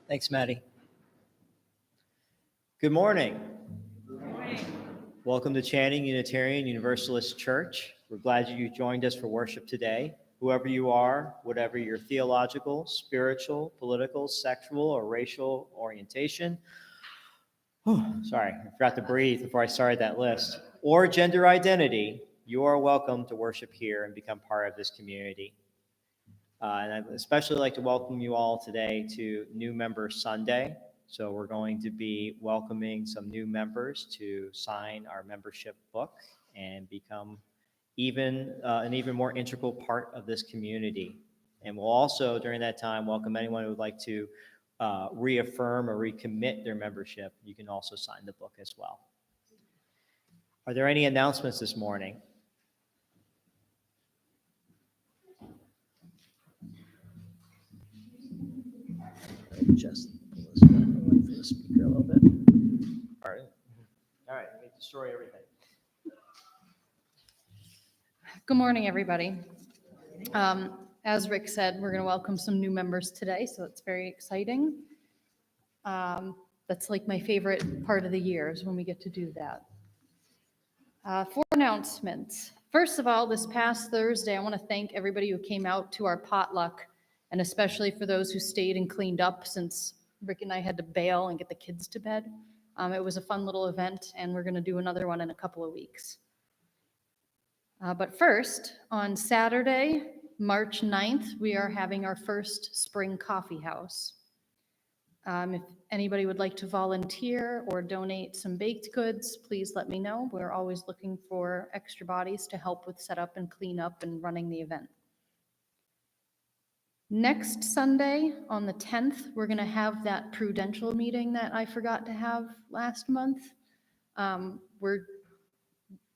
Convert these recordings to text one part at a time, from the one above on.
Thanks, Maddie. Good morning. Welcome to Channing Unitarian Universalist Church. We're glad you joined us for worship today. Whoever you are, whatever your theological, spiritual, political, sexual, or racial orientation, sorry, I forgot to breathe before I started that list, or gender identity, you are welcome to worship here and become part of this community. And I'd especially like to welcome you all today to New Member Sunday. So we're going to be welcoming some new members to sign our membership book and become an even more integral part of this community. And we'll also, during that time, welcome anyone who would like to reaffirm or recommit their membership. You can also sign the book as well. Are there any announcements this morning? Just away from the speaker a little bit. All right. Let me destroy everything. Good morning, everybody. As Rick said, we're going to welcome some new members today, so it's very exciting. That's like my favorite part of the year is when we get to do that. 4 announcements. First of all, this past Thursday, I want to thank everybody who came out to our potluck, and especially for those who stayed and cleaned up since Rick and I had to bail and get the kids to bed. It was a fun little event, and we're going to do another one in a couple of weeks. But first, on Saturday, March 9th, we are having our first spring coffee house. If anybody would like to volunteer or donate some baked goods, please let me know. We're always looking for extra bodies to help with setup and cleanup and running the event. Next Sunday, on the 10th, we're going to have that prudential meeting that I forgot to have last month.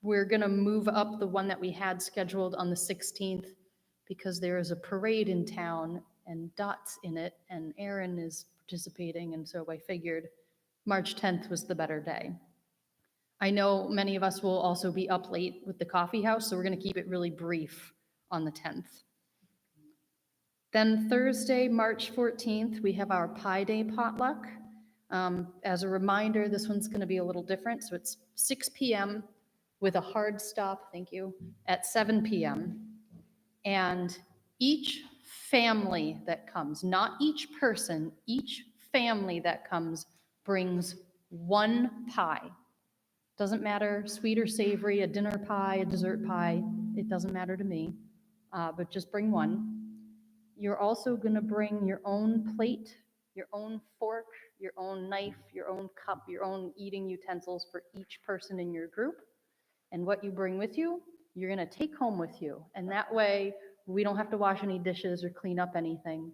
We're going to move up the one that we had scheduled on the 16th because there is a parade in town and Dot's in it and Aaron is participating, and so I figured March 10th was the better day. I know many of us will also be up late with the coffee house, so we're going to keep it really brief on the 10th. Then Thursday, March 14th, we have our Pi Day potluck. As a reminder, this one's going to be a little different, so it's 6 p.m. with a hard stop, thank you, at 7 p.m. And each family that comes, not each person, each family that comes brings 1 pie. Doesn't matter, sweet or savory, a dinner pie, a dessert pie, it doesn't matter to me, but just bring 1. You're also gonna bring your own plate, your own fork, your own knife, your own cup, your own eating utensils for each person in your group. And what you bring with you, you're gonna take home with you. And that way, we don't have to wash any dishes or clean up anything.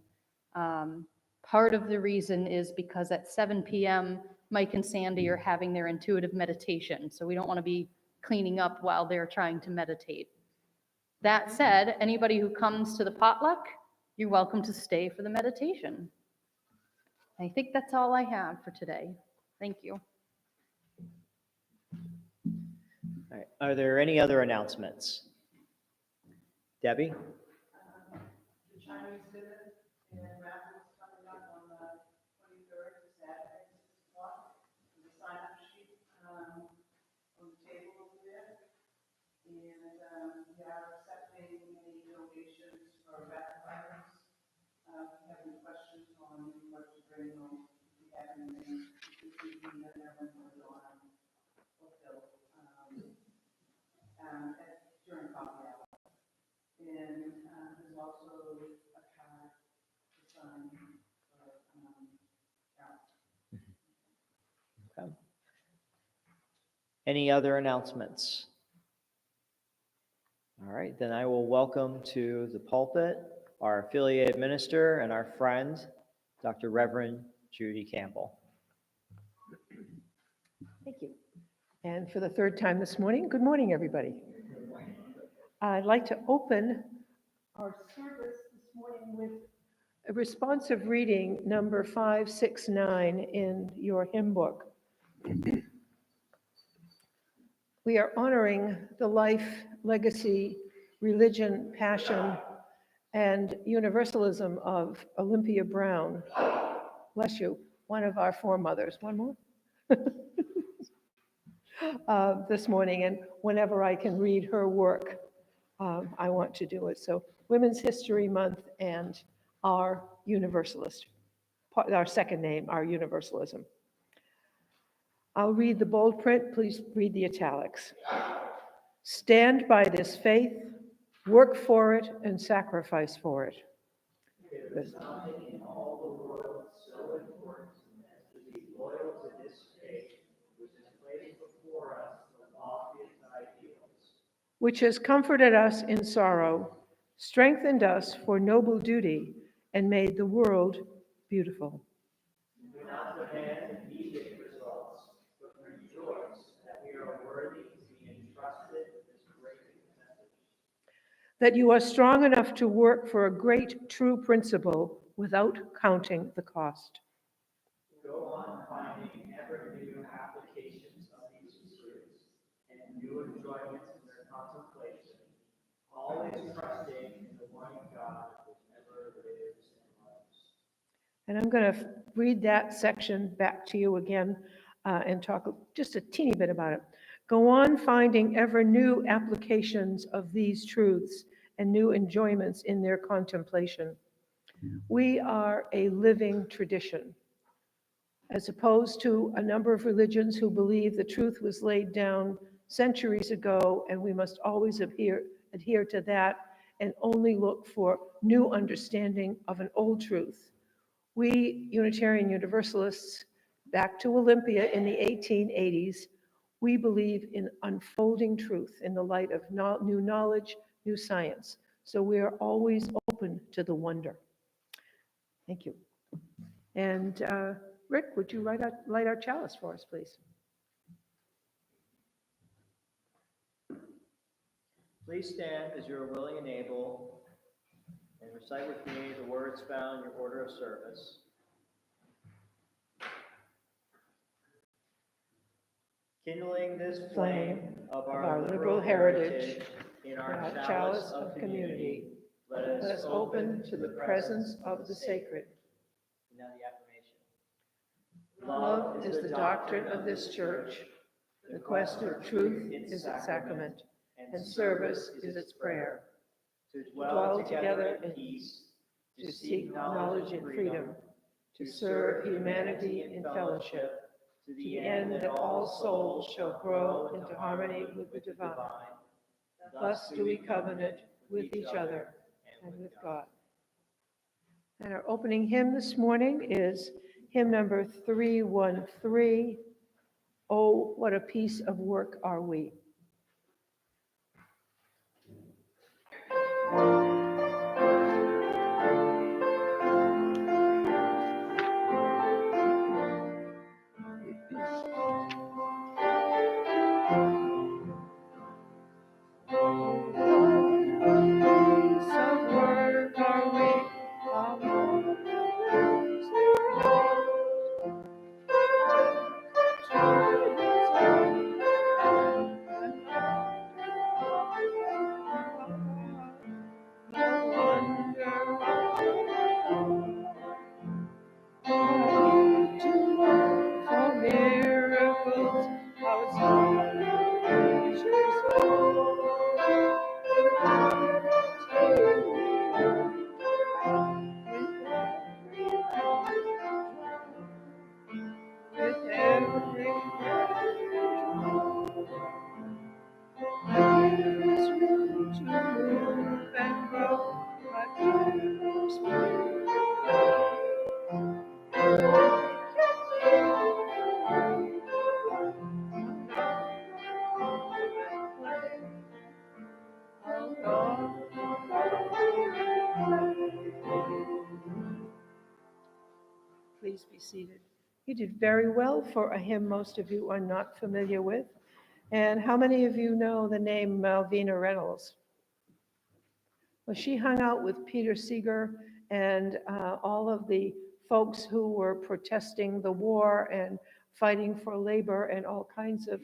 Part of the reason is because at 7 p.m., Mike and Sandy are having their intuitive meditation, so we don't want to be cleaning up while they're trying to meditate. That said, anybody who comes to the potluck, you're welcome to stay for the meditation. I think that's all I have for today. Thank you. All right. Are there any other announcements? Debbie? The Chinese dinner and raffles coming up on the 23rd, Saturday, 6 o'clock. The sign-up sheet on the table over there. And we are accepting any donations for raffle items. If you have any questions on what to bring or if you have anything, you can email them or go on fulfill during coffee hour. And there's also a card to sign for Carol. Okay. Any other announcements? All right, then I will welcome to the pulpit our affiliated minister and our friend, Dr. Reverend Judy Campbell. Thank you. And for the third time this morning, good morning, everybody. I'd like to open our service this morning with a responsive reading, number 569 in your hymn book. We are honoring the life, legacy, religion, passion, and universalism of Olympia Brown. Bless you, one of our foremothers. One more? This morning, and whenever I can read her work, I want to do it. So Women's History Month and our Universalist, our second name, our Universalism. I'll read the bold print, please read the italics. Stand by this faith, work for it, and sacrifice for it. There is nothing in all the world so important as to be loyal to this faith, which has placed before us the loftiest ideals. Which has comforted us in sorrow, strengthened us for noble duty, and made the world beautiful. Do not demand immediate results, but rejoice that we are worthy to be entrusted with this great message. That you are strong enough to work for a great true principle without counting the cost. Go on finding ever new applications of these truths and new enjoyments in their contemplation, always trusting in the one God which ever lives and loves. And I'm going to read that section back to you again and talk just a teeny bit about it. Go on finding ever new applications of these truths and new enjoyments in their contemplation. We are a living tradition, as opposed to a number of religions who believe the truth was laid down centuries ago and we must always adhere to that and only look for new understanding of an old truth. We Unitarian Universalists, back to Olympia in the 1880s, we believe in unfolding truth in the light of new knowledge, new science. So we are always open to the wonder. Thank you. And Rick, would you light our chalice for us, please? Please stand as you are willing and able, and recite with me the words found in your order of service. Kindling this flame of our liberal heritage in our chalice of community, let us open to the presence of the sacred. And now the affirmation. Love is the doctrine of this church. The quest of truth is its sacrament, and service is its prayer. To Dwell together in peace, to seek knowledge and freedom, to serve humanity in fellowship, to the end that all souls shall grow into harmony with the divine. Thus do we covenant with each other and with God. And our opening hymn this morning is hymn number 313, Oh, what a piece of work are we. Please be seated. You did very well for a hymn most of you are not familiar with. And how many of you know the name Malvina Reynolds? Well, she hung out with Peter Seeger and all of the folks who were protesting the war and fighting for labor and all kinds of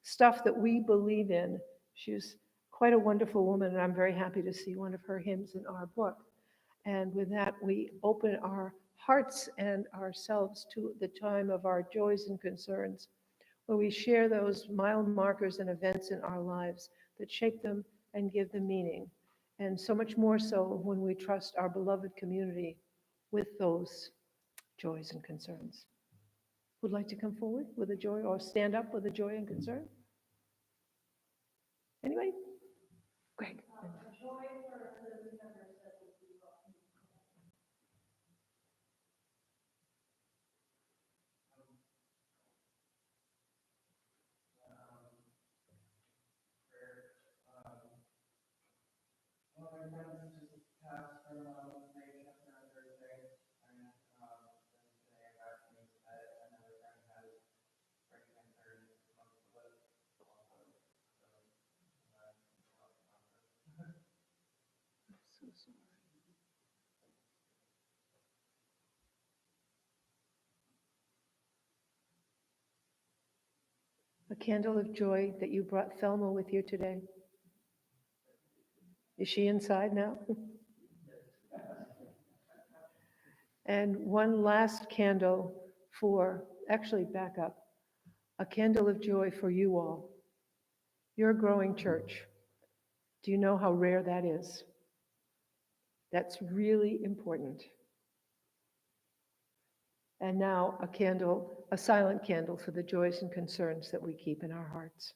stuff that we believe in. She was quite a wonderful woman, and I'm very happy to see one of her hymns in our book. And with that, we open our hearts and ourselves to the time of our joys and concerns, where we share those mile markers and events in our lives that shape them and give them meaning. And so much more so when we trust our beloved community with those joys and concerns. Would like to come forward with a joy or stand up with a joy and concern? Anybody? Greg. Well, my friends just passed from May on Thursday, and today I got news that another friend has breast cancer and is supposed to live also. So sorry. A candle of joy that you brought Thelma with you today. Is she inside now? And one last candle for, actually back up, a candle of joy for you all. You're a growing church. Do you know how rare that is? That's really important. And now a candle, a silent candle for the joys and concerns that we keep in our hearts.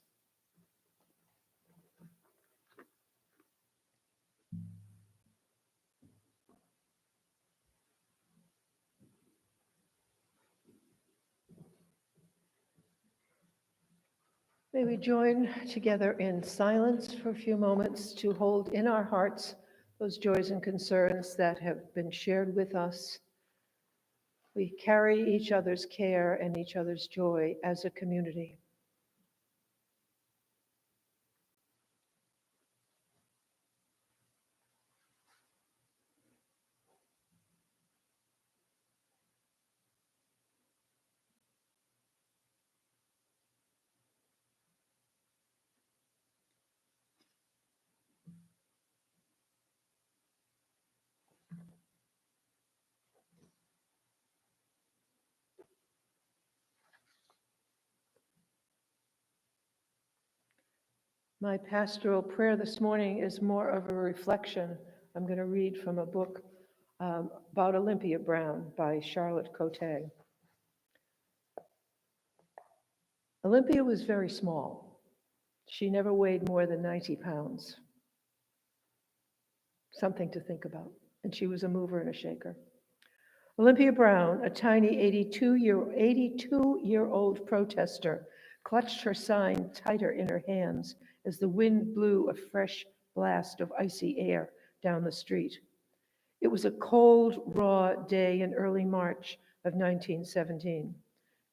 May we join together in silence for a few moments to hold in our hearts those joys and concerns that have been shared with us. We carry each other's care and each other's joy as a community. My pastoral prayer this morning is more of a reflection. I'm going to read from a book about Olympia Brown by Charlotte Cote. Olympia was very small. She never weighed more than 90 pounds. Something to think about. And she was a mover and a shaker. Olympia Brown, a tiny 82-year-old protester, clutched her sign tighter in her hands as the wind blew a fresh blast of icy air down the street. It was a cold, raw day in early March of 1917.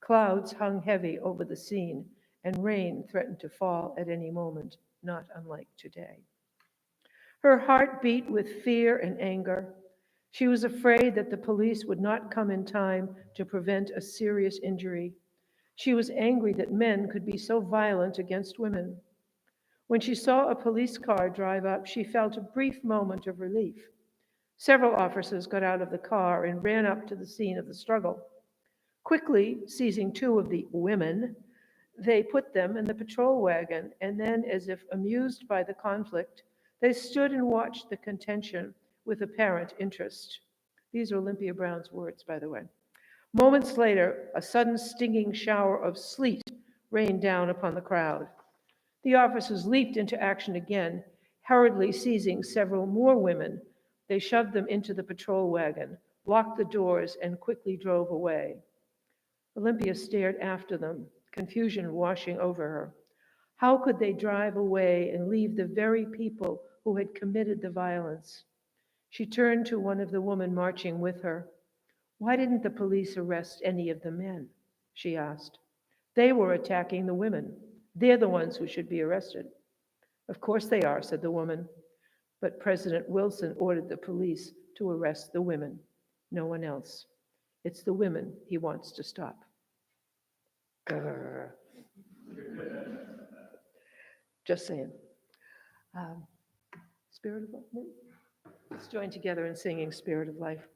Clouds hung heavy over the scene, and rain threatened to fall at any moment, not unlike today. Her heart beat with fear and anger. She was afraid that the police would not come in time to prevent a serious injury. She was angry that men could be so violent against women. When she saw a police car drive up, she felt a brief moment of relief. Several officers got out of the car and ran up to the scene of the struggle. Quickly seizing two of the women, they put them in the patrol wagon, and then, as if amused by the conflict, they stood and watched the contention with apparent interest. These are Olympia Brown's words, by the way. Moments later, a sudden stinging shower of sleet rained down upon the crowd. The officers leaped into action again, hurriedly seizing several more women. They shoved them into the patrol wagon, locked the doors, and quickly drove away. Olympia stared after them, confusion washing over her. How could they drive away and leave the very people who had committed the violence? She turned to one of the women marching with her. Why didn't the police arrest any of the men? She asked. They were attacking the women. They're the ones who should be arrested. Of course they are, said the woman. But President Wilson ordered the police to arrest the women, no one else. It's the women he wants to stop. Grr. Just saying. Spirit of Life. Let's join together in singing Spirit of Life.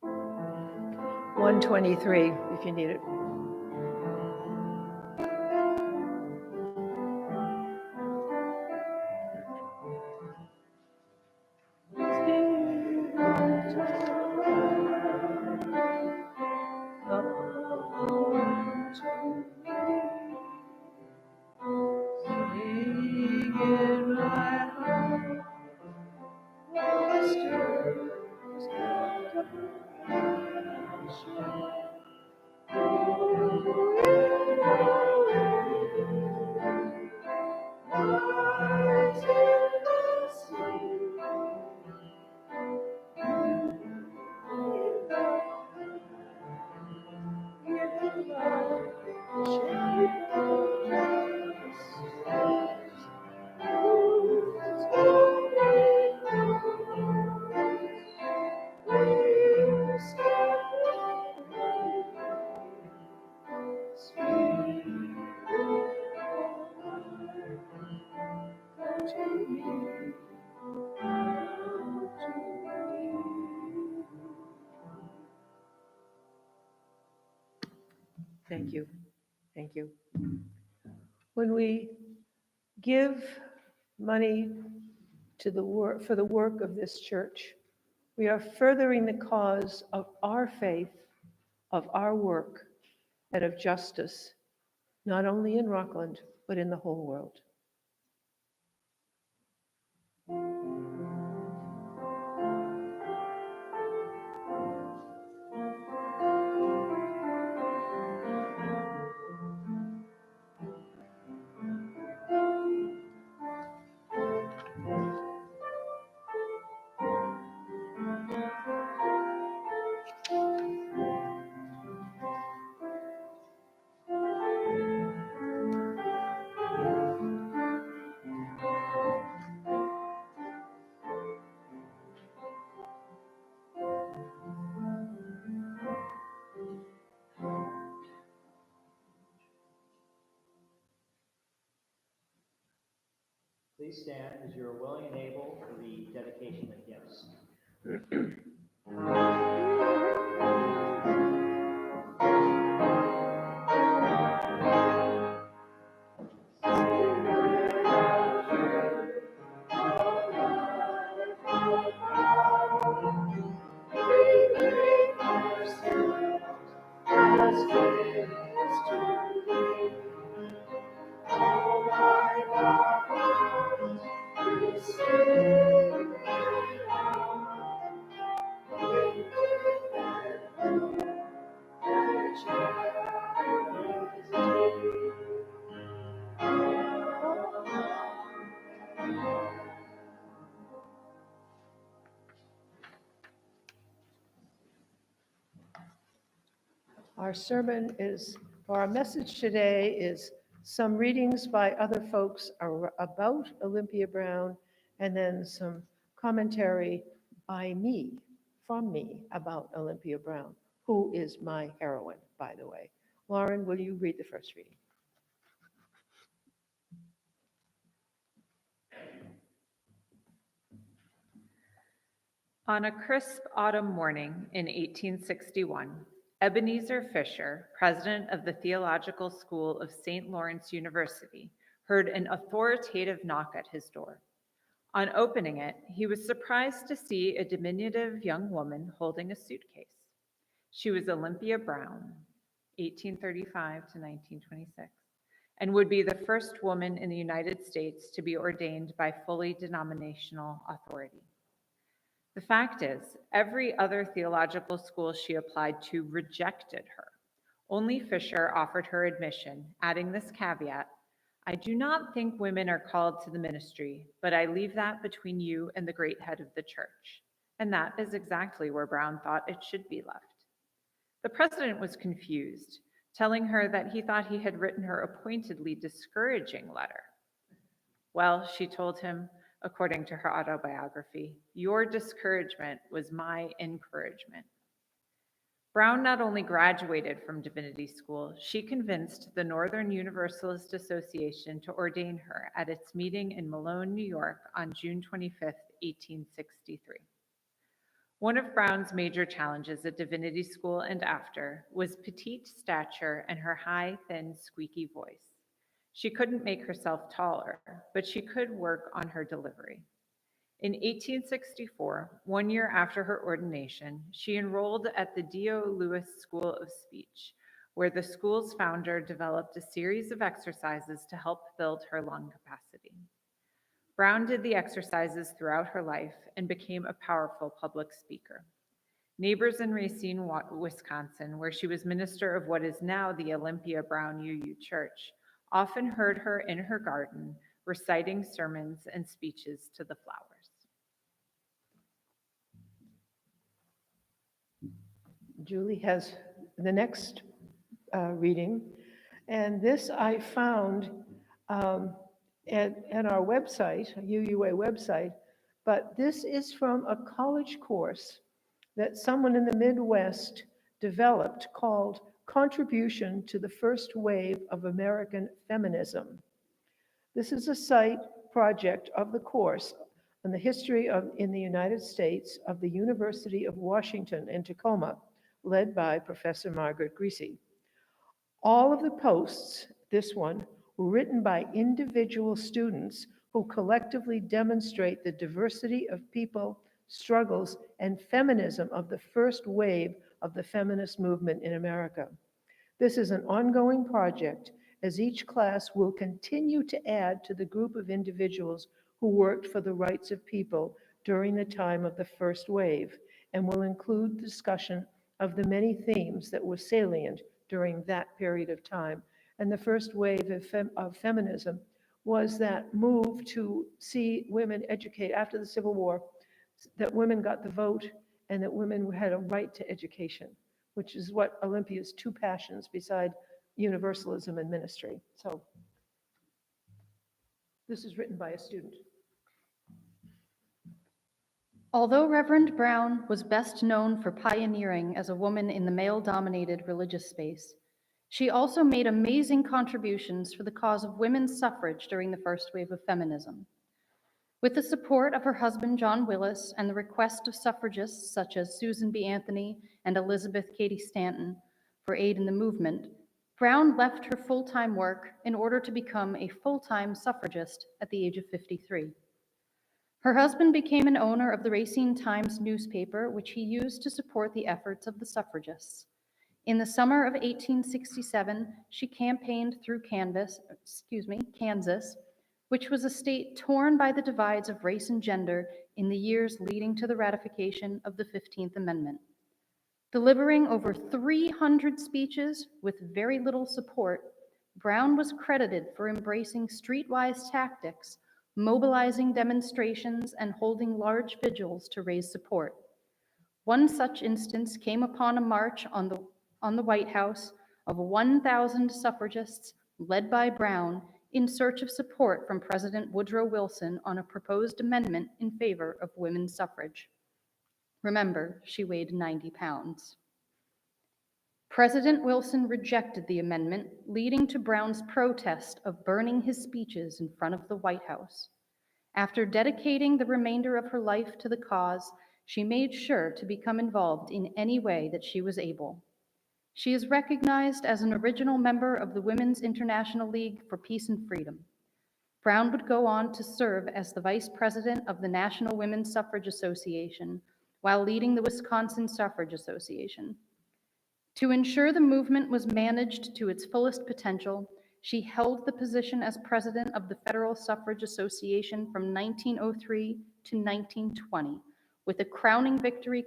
123, if you need it. Thank you. Thank you. When we give money to the work for the work of this church, we are furthering the cause of our faith, of our work, and of justice, not only in Rockland, but in the whole world. Please stand as you are willing and able for the dedication of gifts. Our sermon is, or our message today is some readings by other folks about Olympia Brown, and then some commentary by me, from me, about Olympia Brown, who is my heroine, by the way. Lauren, will you read the first reading? On a crisp autumn morning in 1861, Ebenezer Fisher, president of the Theological School of St. Lawrence University, heard an authoritative knock at his door. On opening it, he was surprised to see a diminutive young woman holding a suitcase. She was Olympia Brown, 1835 to 1926, and would be the first woman in the United States to be ordained by fully denominational authority. The fact is, every other theological school she applied to rejected her. Only Fisher offered her admission, adding this caveat, "I do not think women are called to the ministry, but I leave that between you and the great head of the church." And that is exactly where Brown thought it should be left. The president was confused, telling her that he thought he had written her a pointedly discouraging letter. Well, she told him, according to her autobiography, your discouragement was my encouragement. Brown not only graduated from Divinity School, she convinced the Northern Universalist Association to ordain her at its meeting in Malone, New York on June 25, 1863. One of Brown's major challenges at Divinity School and after was petite stature and her high, thin, squeaky voice. She couldn't make herself taller, but she could work on her delivery. In 1864, 1 year after her ordination, she enrolled at the D.O. Lewis School of Speech, where the school's founder developed a series of exercises to help build her lung capacity. Brown did the exercises throughout her life and became a powerful public speaker. Neighbors in Racine, Wisconsin, where she was minister of what is now the Olympia Brown UU Church, often heard her in her garden reciting sermons and speeches to the flowers. Julie has the next reading, and this I found at our website, UUA website, but this is from a college course that someone in the Midwest developed called Contribution to the First Wave of American Feminism. This is a site project of the course on the history in the United States of the University of Washington in Tacoma, led by Professor Margaret Greasy. All of the posts, this one, were written by individual students who collectively demonstrate the diversity of people, struggles, and feminism of the first wave of the feminist movement in America. This is an ongoing project, as each class will continue to add to the group of individuals who worked for the rights of people during the time of the first wave, and will include discussion of the many themes that were salient during that period of time. And the first wave of feminism was that move to see women educate after the Civil War, that women got the vote and that women had a right to education, which is what Olympia's two passions beside universalism and ministry. So this is written by a student. Although Reverend Brown was best known for pioneering as a woman in the male-dominated religious space, she also made amazing contributions for the cause of women's suffrage during the first wave of feminism. With the support of her husband, John Willis, and the request of suffragists such as Susan B. Anthony and Elizabeth Cady Stanton for aid in the movement, Brown left her full-time work in order to become a full-time suffragist at the age of 53. Her husband became an owner of the Racine Times newspaper, which he used to support the efforts of the suffragists. In the summer of 1867, she campaigned through Kansas, which was a state torn by the divides of race and gender in the years leading to the ratification of the 15th Amendment. Delivering over 300 speeches with very little support, Brown was credited for embracing streetwise tactics, mobilizing demonstrations, and holding large vigils to raise support. One such instance came upon a march on the White House of 1,000 suffragists led by Brown in search of support from President Woodrow Wilson on a proposed amendment in favor of women's suffrage. Remember, she weighed 90 pounds. President Wilson rejected the amendment, leading to Brown's protest of burning his speeches in front of the White House. After dedicating the remainder of her life to the cause, she made sure to become involved in any way that she was able. She is recognized as an original member of the Women's International League for Peace and Freedom. Brown would go on to serve as the vice president of the National Women's Suffrage Association while leading the Wisconsin Suffrage Association. To ensure the movement was managed to its fullest potential, she held the position as president of the Federal Suffrage Association from 1903 to 1920, with a crowning victory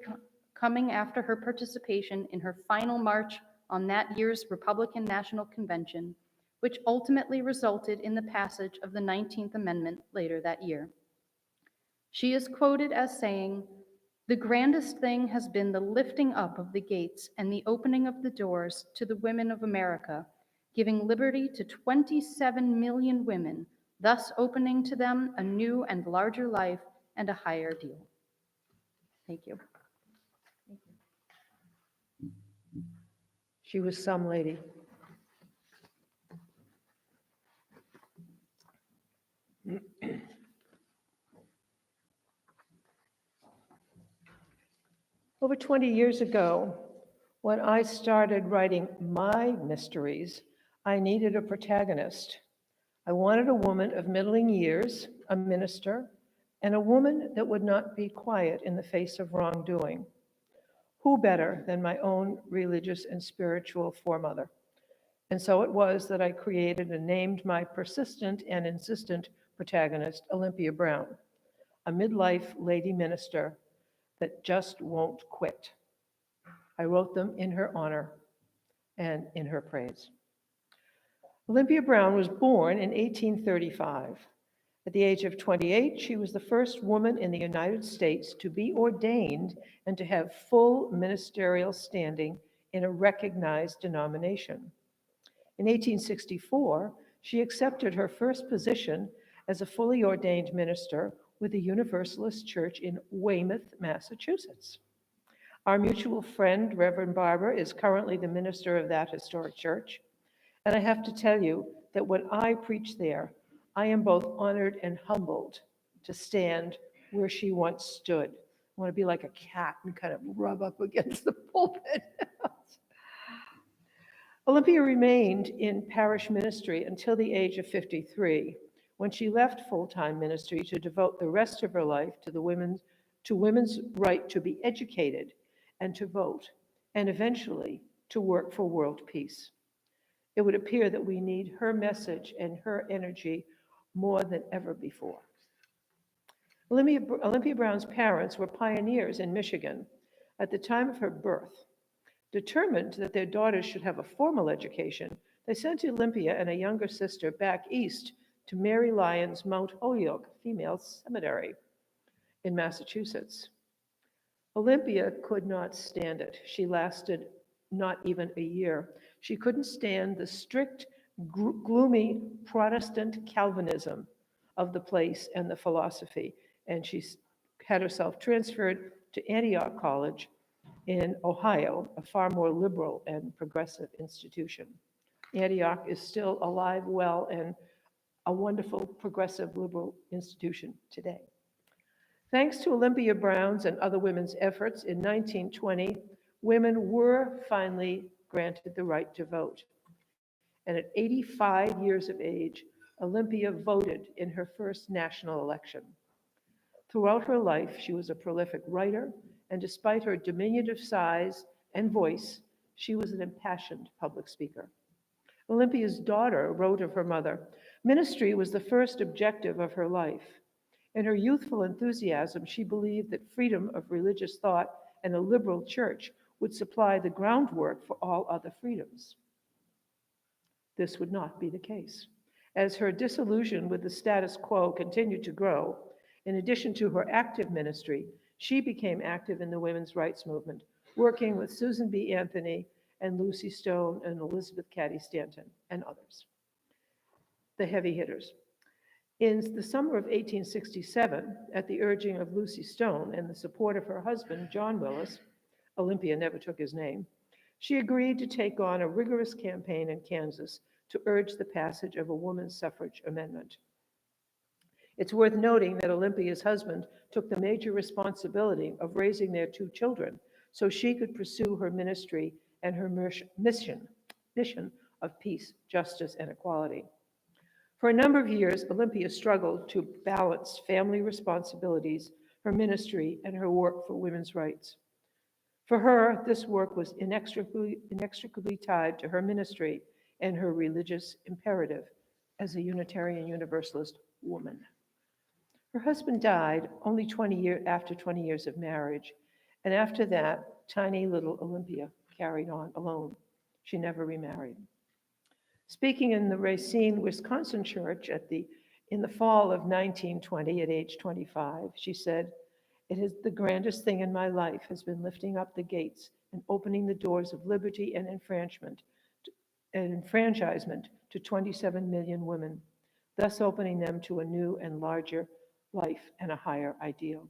coming after her participation in her final march on that year's Republican National Convention, which ultimately resulted in the passage of the 19th Amendment later that year. She is quoted as saying, The grandest thing has been the lifting up of the gates and the opening of the doors to the women of America, giving liberty to 27 million women, thus opening to them a new and larger life and a higher deal. Thank you. She was some lady. Over 20 years ago, when I started writing my mysteries, I needed a protagonist. I wanted a woman of middling years, a minister, and a woman that would not be quiet in the face of wrongdoing. Who better than my own religious and spiritual foremother? And so it was that I created and named my persistent and insistent protagonist, Olympia Brown, a midlife lady minister that just won't quit. I wrote them in her honor and in her praise. Olympia Brown was born in 1835. At the age of 28, she was the first woman in the United States to be ordained and to have full ministerial standing in a recognized denomination. In 1864, she accepted her first position as a fully ordained minister with the Universalist Church in Weymouth, Massachusetts. Our mutual friend, Reverend Barber, is currently the minister of that historic church. And I have to tell you that when I preach there, I am both honored and humbled to stand where she once stood. I want to be like a cat and kind of rub up against the pulpit. Olympia remained in parish ministry until the age of 53, when she left full-time ministry to devote the rest of her life to women's right to be educated and to vote, and eventually to work for world peace. It would appear that we need her message and her energy more than ever before. Olympia Brown's parents were pioneers in Michigan at the time of her birth. Determined that their daughters should have a formal education, they sent Olympia and a younger sister back east to Mary Lyons Mount Holyoke Female Seminary in Massachusetts. Olympia could not stand it. She lasted not even a year. She couldn't stand the strict, gloomy Protestant Calvinism of the place and the philosophy, and she had herself transferred to Antioch College in Ohio, a far more liberal and progressive institution. Antioch is still alive, well, and a wonderful progressive liberal institution today. Thanks to Olympia Brown's and other women's efforts, in 1920, women were finally granted the right to vote. And at 85 years of age, Olympia voted in her first national election. Throughout her life, she was a prolific writer, and despite her diminutive size and voice, she was an impassioned public speaker. Olympia's daughter wrote of her mother, "Ministry was the first objective of her life. In her youthful enthusiasm, she believed that freedom of religious thought and a liberal church would supply the groundwork for all other freedoms." This would not be the case. As her disillusion with the status quo continued to grow, in addition to her active ministry, she became active in the women's rights movement, working with Susan B. Anthony and Lucy Stone and Elizabeth Cady Stanton and others, the heavy hitters. In the summer of 1867, at the urging of Lucy Stone and the support of her husband, John Willis, Olympia never took his name, she agreed to take on a rigorous campaign in Kansas to urge the passage of a woman's suffrage amendment. It's worth noting that Olympia's husband took the major responsibility of raising their two children so she could pursue her ministry and her mission of peace, justice, and equality. For a number of years, Olympia struggled to balance family responsibilities, her ministry, and her work for women's rights. For her, this work was inextricably tied to her ministry and her religious imperative as a Unitarian Universalist woman. Her husband died only after 20 years of marriage, and after that, tiny little Olympia carried on alone. She never remarried. Speaking in the Racine, Wisconsin church in the fall of 1920 at age 25, she said, It is the grandest thing in my life has been lifting up the gates and opening the doors of liberty and enfranchisement to 27 million women, thus opening them to a new and larger life and a higher ideal.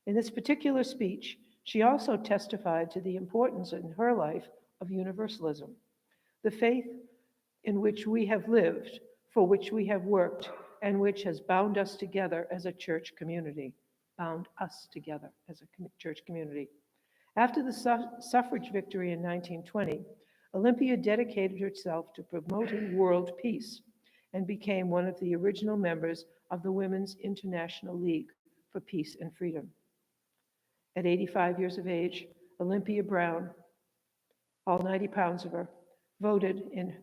In this particular speech, she also testified to the importance in her life of universalism, the faith in which we have lived, for which we have worked, and which has bound us together as a church community. Bound us together as a church community. After the suffrage victory in 1920, Olympia dedicated herself to promoting world peace and became one of the original members of the Women's International League for Peace and Freedom. At 85 years of age, Olympia Brown, all 90 pounds of her, voted in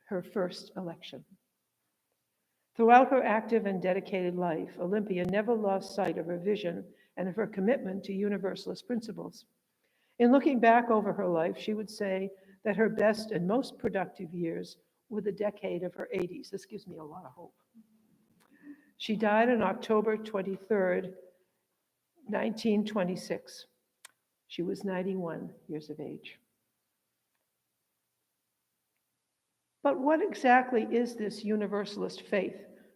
her first election. Throughout her active and dedicated life, Olympia never lost sight of her vision and of her commitment to Universalist principles. In looking back over her life, she would say that her best and most productive years were the decade of her 80s. This gives me a lot of hope. She died on October 23rd, 1926. She was 91 years of age. But what exactly is this Universalist faith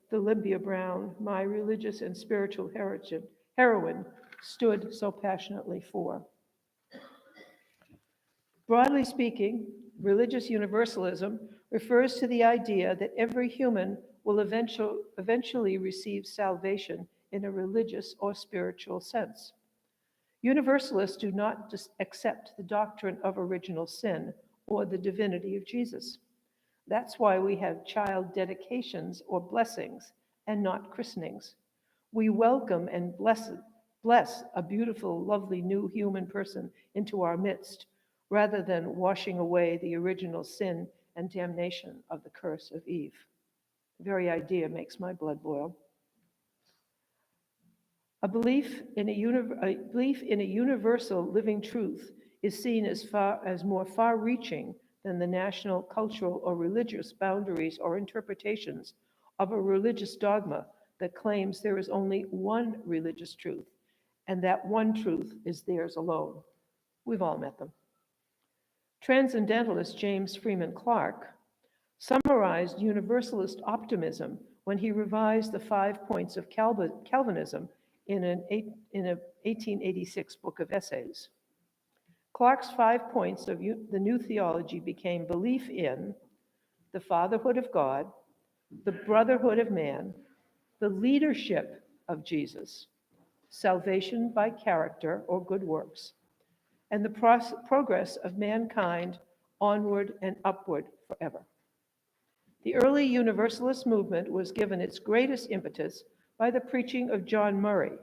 that Olympia Brown, my religious and spiritual heroine, stood so passionately for? Broadly speaking, religious universalism refers to the idea that every human will eventually receive salvation in a religious or spiritual sense. Universalists do not accept the doctrine of original sin or the divinity of Jesus. That's why we have child dedications or blessings and not christenings. We welcome and bless a beautiful, lovely new human person into our midst, rather than washing away the original sin and damnation of the curse of Eve. The very idea makes my blood boil. A belief in a universal living truth is seen as more far-reaching than the national, cultural, or religious boundaries or interpretations of a religious dogma that claims there is only one religious truth, and that one truth is theirs alone. We've all met them. Transcendentalist James Freeman Clarke summarized Universalist optimism when he revised the 5 points of Calvinism in an 1886 book of essays. Clarke's 5 points of the new theology became belief in the fatherhood of God, the brotherhood of man, the leadership of Jesus, salvation by character or good works, and the progress of mankind onward and upward forever. The early Universalist movement was given its greatest impetus by the preaching of John Murray,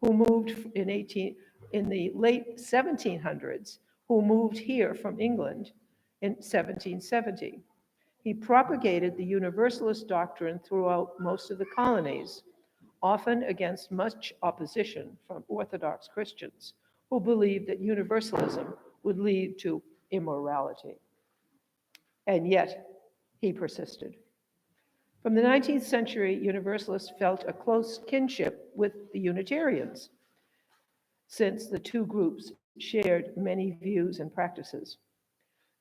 who moved in the late 1700s, who moved here from England in 1770. He propagated the Universalist doctrine throughout most of the colonies, often against much opposition from Orthodox Christians, who believed that universalism would lead to immorality. And yet, he persisted. From the 19th century, Universalists felt a close kinship with the Unitarians, since the two groups shared many views and practices.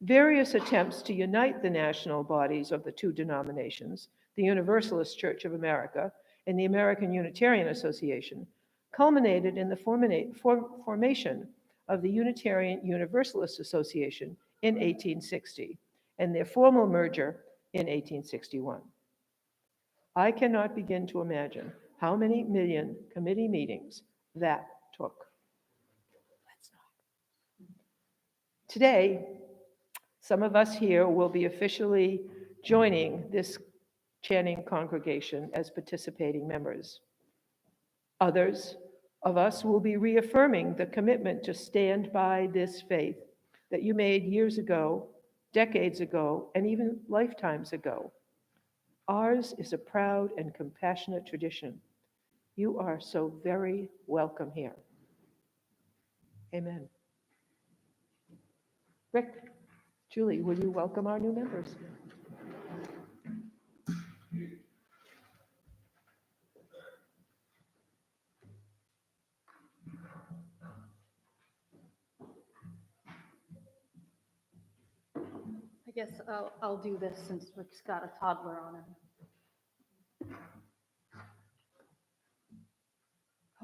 Various attempts to unite the national bodies of the two denominations, the Universalist Church of America and the American Unitarian Association, culminated in the formation of the Unitarian Universalist Association in 1860 and their formal merger in 1861. I cannot begin to imagine how many million committee meetings that took. Today, some of us here will be officially joining this Channing congregation as participating members. Others of us will be reaffirming the commitment to stand by this faith that you made years ago, decades ago, and even lifetimes ago. Ours is a proud and compassionate tradition. You are so very welcome here. Amen. Rick, Julie, will you welcome our new members? guess I'll do this since Rick's got a toddler on him.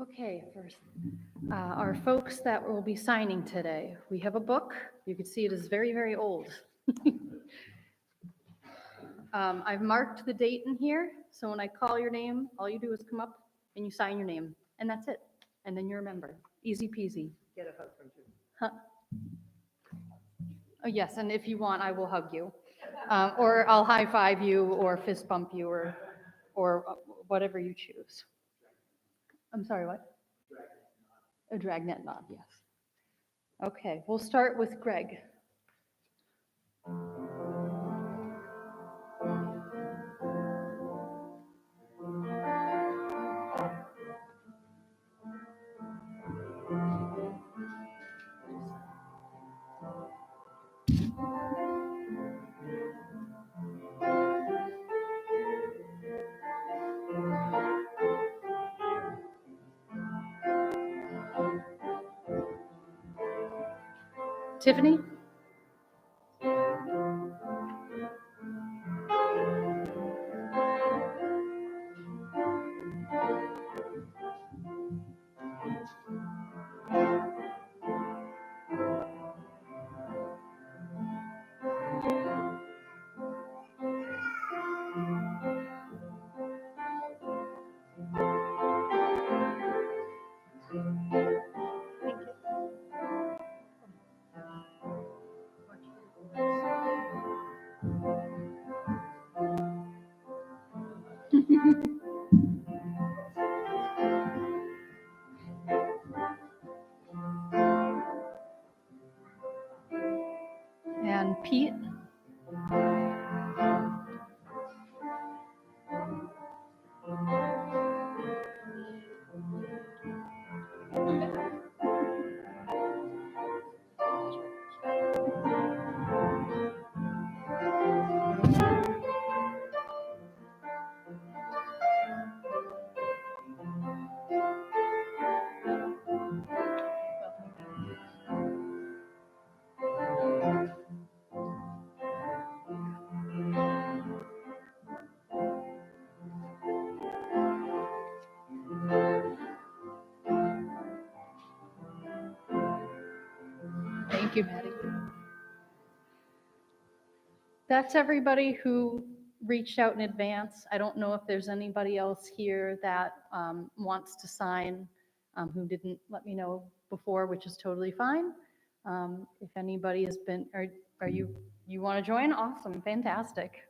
Okay, first, our folks that will be signing today, we have a book. You can see it is very, very old. I've marked the date in here, so when I call your name, all you do is come up and you sign your name, and that's it. And then you're a member. Easy peasy. Get a hug from Jim. Huh. Oh, yes, and if you want, I will hug you. Or I'll high five you or fist bump you or whatever you choose. I'm sorry, what? A dragnet nod, yes. Okay, we'll start with Greg. Tiffany? And Pete? Thank you, Maddie. That's everybody who reached out in advance. I don't know if there's anybody else here that wants to sign who didn't let me know before, which is totally fine. If anybody has been, are you want to join? Awesome, fantastic.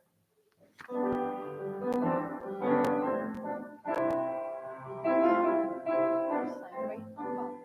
Sign right above.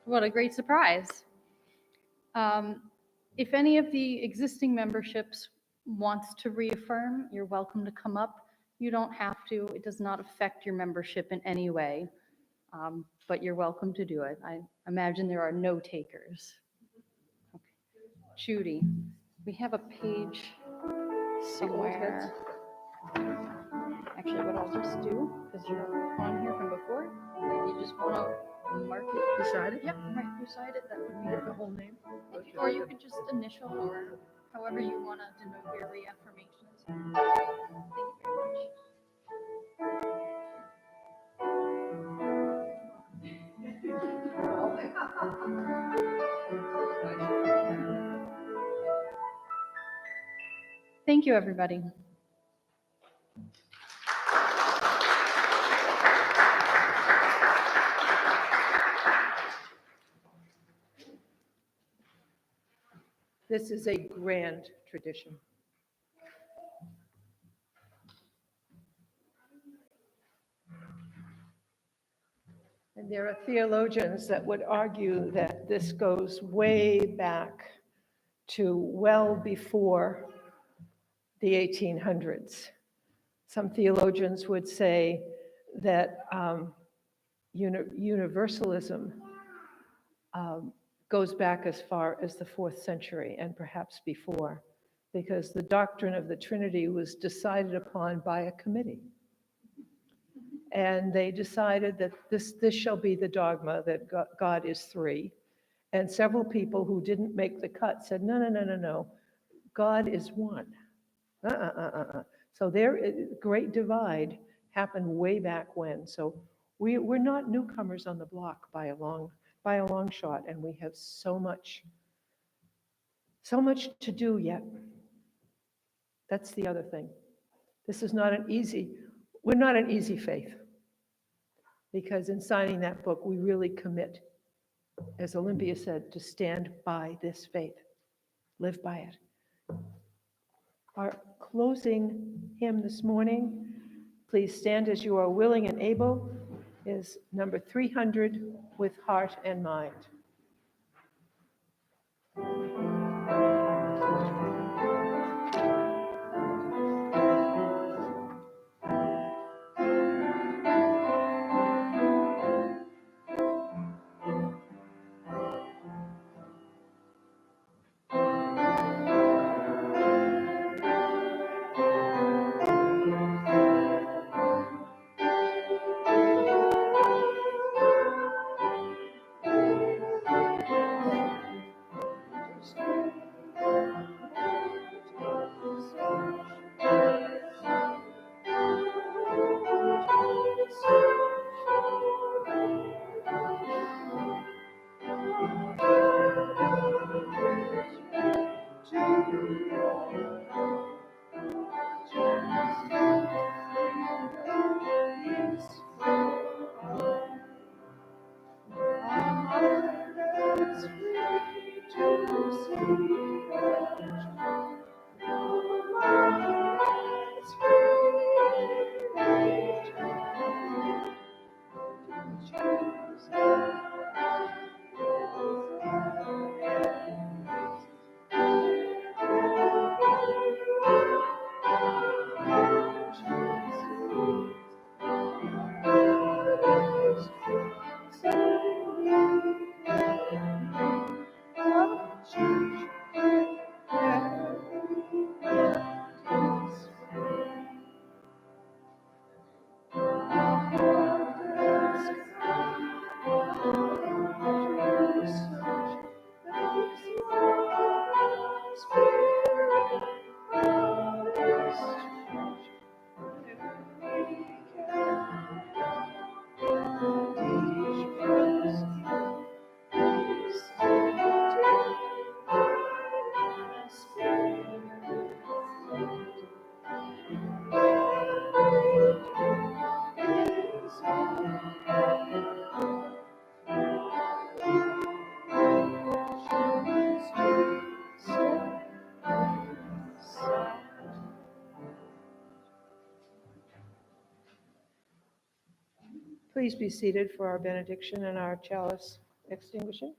What a great surprise. If any of the existing memberships wants to reaffirm, you're welcome to come up. You don't have to. It does not affect your membership in any way, but you're welcome to do it. I imagine there are no takers. Okay. Judy, we have a page somewhere. Actually, what I'll just do, because you're on here from before, you just want to mark it. Beside it? Yep, right beside it. That would be Get the whole name? or you could just initial or however you want to denote your reaffirmations. Thank you very much. Thank you, everybody. This is a grand tradition. And there are theologians that would argue that this goes way back to well before the 1800s. Some theologians would say that universalism goes back as far as the 4th century and perhaps before, because the doctrine of the Trinity was decided upon by a committee. And they decided that this shall be the dogma, that God is three. And several people who didn't make the cut said, no, no, no, no, no, God is one. So there, great divide happened way back when. So we're not newcomers on the block by a long shot, and we have so much to do yet. That's the other thing. This is not we're not an easy faith, because in signing that book, we really commit, as Olympia said, to stand by this faith, live by it. Our closing hymn this morning, please stand as you are willing and able, is number 300, With Heart and Mind. Please be seated for our benediction and our chalice extinguishing.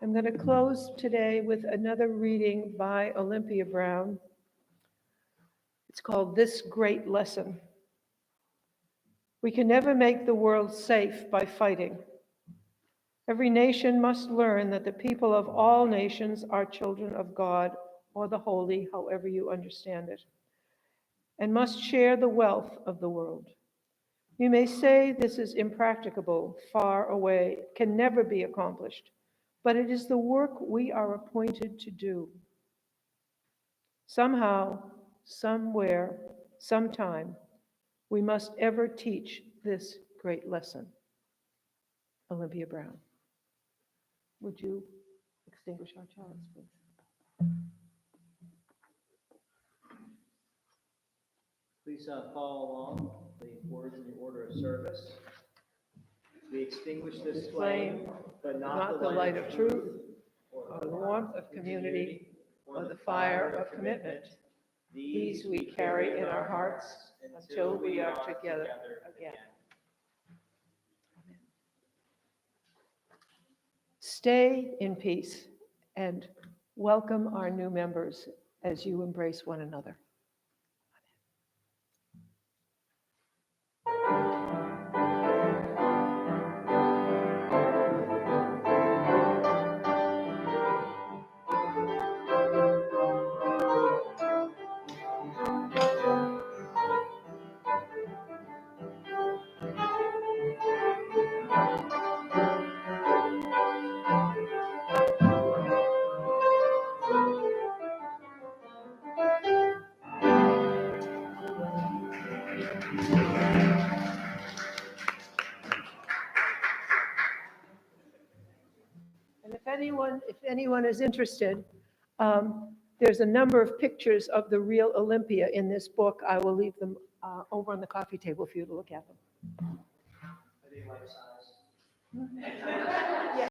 I'm going to close today with another reading by Olympia Brown. It's called This Great Lesson. We can never make the world safe by fighting. Every nation must learn that the people of all nations are children of God, or the holy, however you understand it, and must share the wealth of the world. You may say this is impracticable, far away, can never be accomplished, but it is the work we are appointed to do. Somehow, somewhere, sometime, we must ever teach this great lesson. Olympia Brown. Would you extinguish our chalice, please? Please follow along the words in the order of service. We extinguish this flame, but not the light of truth, or the warmth of community, or the fire of commitment. These we carry in our hearts until we are together again. Stay in peace and welcome our new members as you embrace one another. And if anyone is interested, there's a number of pictures of the real Olympia in this book. I will leave them over on the coffee table for you to look at them.